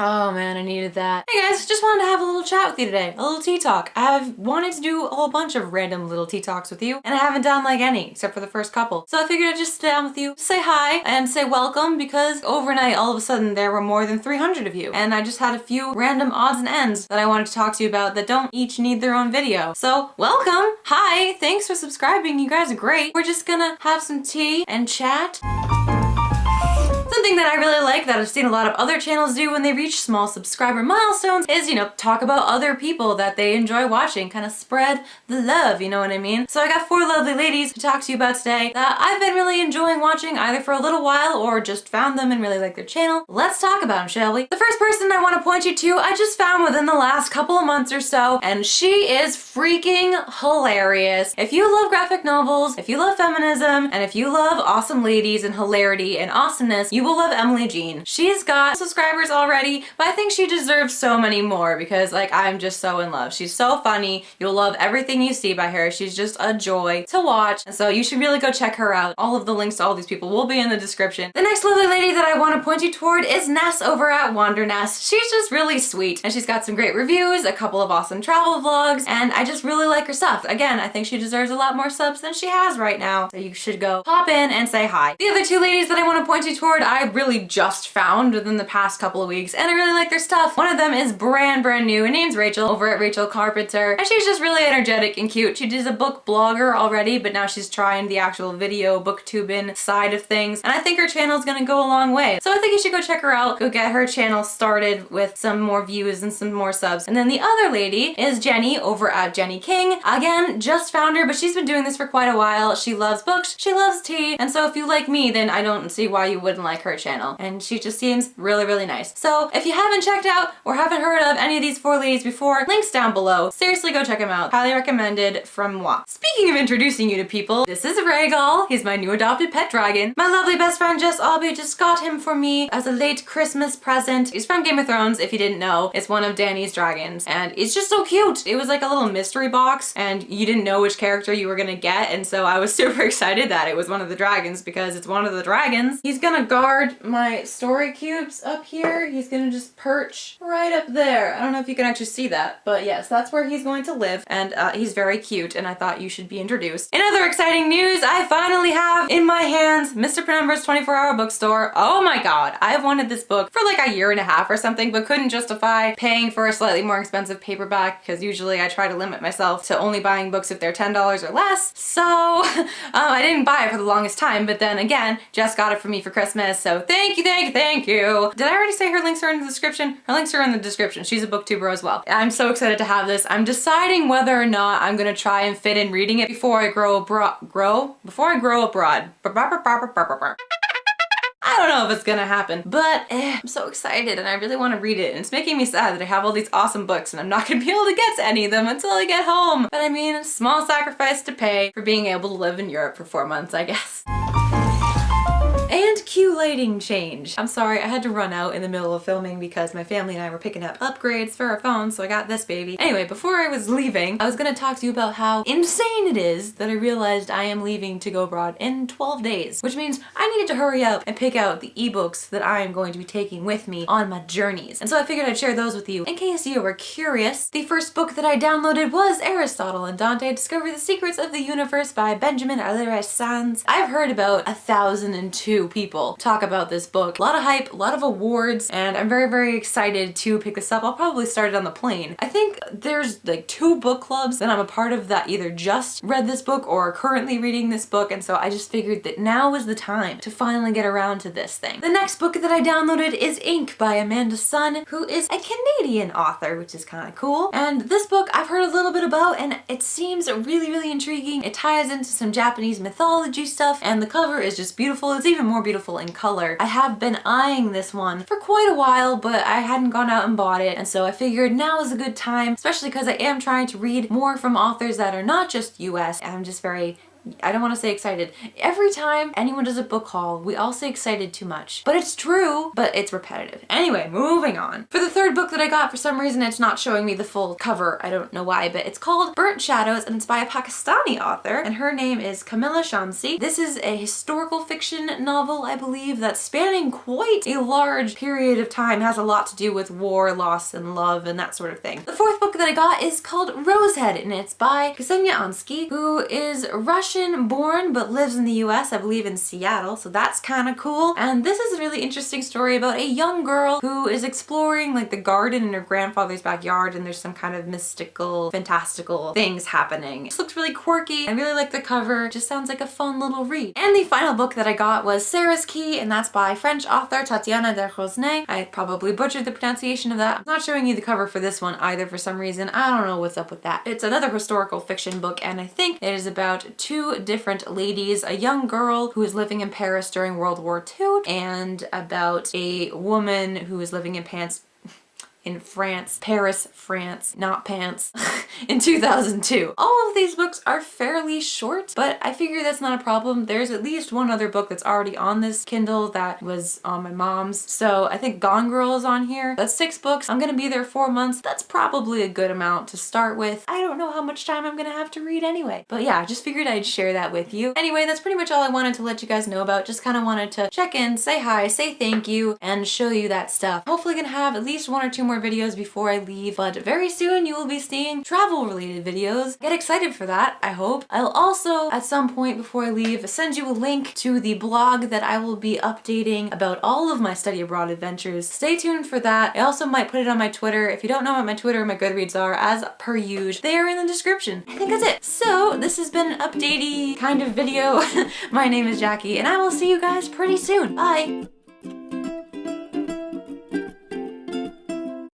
Oh man, I needed that. Hey guys, just wanted to have a little chat with you today. A little tea talk. I've wanted to do a whole bunch of random little tea talks with you, and I haven't done like any, except for the first couple. So I figured I'd just sit down with you, say hi, and say welcome, because overnight, all of a sudden, there were more than 300 of you. And I just had a few random odds and ends that I wanted to talk to you about that don't each need their own video. So, welcome! Hi! Thanks for subscribing, you guys are great. We're just gonna have some tea and chat. Something that I really like that I've seen a lot of other channels do when they reach small subscriber milestones is, talk about other people that they enjoy watching, kind of spread the love, you know what I mean? So I got 4 lovely ladies to talk to you about today that I've been really enjoying watching either for a little while or just found them and really like their channel. Let's talk about them, shall we? The first person I want to point you to, I just found within the last couple of months or so, and she is freaking hilarious. If you love graphic novels, if you love feminism, and if you love awesome ladies and hilarity and awesomeness, you will love Emily Jean. She's got subscribers already, but I think she deserves so many more because I'm just so in love. She's so funny. You'll love everything you see by her. She's just a joy to watch. And so you should really go check her out. All of the links to all these people will be in the description. The next lovely lady that I want to point you toward is Ness over at Wandernest. She's just really sweet and she's got some great reviews, a couple of awesome travel vlogs, and I just really like her stuff. Again, I think she deserves a lot more subs than she has right now. So you should go pop in and say hi. The other 2 ladies that I want to point you toward, I really just found within the past couple of weeks, and I really like their stuff. One of them is brand new. Her name's Rachel over at Rachel Carpenter, and she's just really energetic and cute. She is a book blogger already, but now she's trying the actual video booktubing side of things, and I think her channel is gonna go a long way. So I think you should go check her out, go get her channel started with some more views and some more subs. And then the other lady is Jenny over at Jenny King. Again, just found her, but she's been doing this for quite a while. She loves books, she loves tea, and so if you like me, then I don't see why you wouldn't like her channel. And she just seems really, really nice. So if you haven't checked out or haven't heard of any of these 4 ladies before, links down below. Seriously, go check them out. Highly recommended from moi. Speaking of introducing you to people, this is Rhaegal. He's my new adopted pet dragon. My lovely best friend Jess Albee just got him for me as a late Christmas present. He's from Game of Thrones, if you didn't know. It's one of Dany's dragons, and it's just so cute. It was like a little mystery box, and you didn't know which character you were gonna get, and so I was super excited that it was one of the dragons because it's one of the dragons. He's gonna guard my story cubes up here. He's gonna just perch right up there. I don't know if you can actually see that, but yes, that's where he's going to live, and he's very cute, and I thought you should be introduced. In other exciting news, I finally have in my hands Mr. Penumbra's 24-hour bookstore. Oh my god, I've wanted this book for like a year and a half or something, but couldn't justify paying for a slightly more expensive paperback because usually I try to limit myself to only buying books if they're $10 or less. So I didn't buy it for the longest time, but then again, Jess got it for me for Christmas, so thank you, thank you, thank you. Did I already say her links are in the description? Her links are in the description. She's a booktuber as well. I'm so excited to have this. I'm deciding whether or not I'm gonna try and fit in reading it before I grow abroad. I don't know if it's gonna happen, but I'm so excited and I really want to read it, and it's making me sad that I have all these awesome books and I'm not gonna be able to get to any of them until I get home. But I mean, small sacrifice to pay for being able to live in Europe for 4 months, I guess. And cue lighting change. I'm sorry, I had to run out in the middle of filming because my family and I were picking up upgrades for our phones, so I got this baby. Anyway, before I was leaving, I was gonna talk to you about how insane it is that I realized I am leaving to go abroad in 12 days, which means I needed to hurry up and pick out the ebooks that I am going to be taking with me on my journeys. And so I figured I'd share those with you in case you were curious. The first book that I downloaded was Aristotle and Dante Discover the Secrets of the Universe by Benjamin Alire Sands. I've heard about 1,002 people talk about this book. A lot of hype, a lot of awards, and I'm very, very excited to pick this up. I'll probably start it on the plane. I think there's like 2 book clubs that I'm a part of that either just read this book or are currently reading this book, and so I just figured that now is the time to finally get around to this thing. The next book that I downloaded is Ink by Amanda Sun, who is a Canadian author, which is kind of cool. And this book I've heard a little bit about, and it seems really, really intriguing. It ties into some Japanese mythology stuff, and the cover is just beautiful. It's even more beautiful in color. I have been eyeing this one for quite a while, but I hadn't gone out and bought it, and so I figured now is a good time, especially because I am trying to read more from authors that are not just US. I'm just very I don't want to say excited. Every time anyone does a book haul, we all say excited too much. But it's true, but it's repetitive. Anyway, moving on. For the third book that I got, for some reason it's not showing me the full cover. I don't know why, but it's called Burnt Shadows and it's by a Pakistani author and her name is Kamila Shamsi. This is a historical fiction novel, I believe, that's spanning quite a large period of time. It has a lot to do with war, loss, and love, and that sort of thing. The fourth book that I got is called Rosehead and it's by Ksenia Ansky, who is Russian born but lives in the US, I believe in Seattle, so that's kind of cool. And this is a really interesting story about a young girl who is exploring like the garden in her grandfather's backyard and there's some kind of mystical, fantastical things happening. This looks really quirky. I really like the cover. It just sounds like a fun little read. And the final book that I got was Sarah's Key and that's by French author Tatiana de Rosnay. I probably butchered the pronunciation of that. I'm not showing you the cover for this one either for some reason. I don't know what's up with that. It's another historical fiction book and I think it is about two different ladies, a young girl who is living in Paris during World War II and about a woman who is living in France, Paris, France, not pants, in 2002. All of these books are fairly short, but I figure that's not a problem. There's at least one other book that's already on this Kindle that was on my mom's. So I think Gone Girl is on here. That's 6 books. I'm gonna be there 4 months. That's probably a good amount to start with. I don't know how much time I'm gonna have to read anyway. But yeah, I just figured I'd share that with you. Anyway, that's pretty much all I wanted to let you guys know about. Just kind of wanted to check in, say hi, say thank you, and show you that stuff. Hopefully gonna have at least 1 or 2 more videos before I leave, but very soon you will be seeing travel related videos. Get excited for that, I hope. I'll also, at some point before I leave, send you a link to the blog that I will be updating about all of my study abroad adventures. Stay tuned for that. I also might put it on my Twitter. If you don't know what my Twitter and my Goodreads are, as per usual, they are in the description. I think that's it. So this has been an updatey kind of video. My name is Jackie and I will see you guys pretty soon. Bye!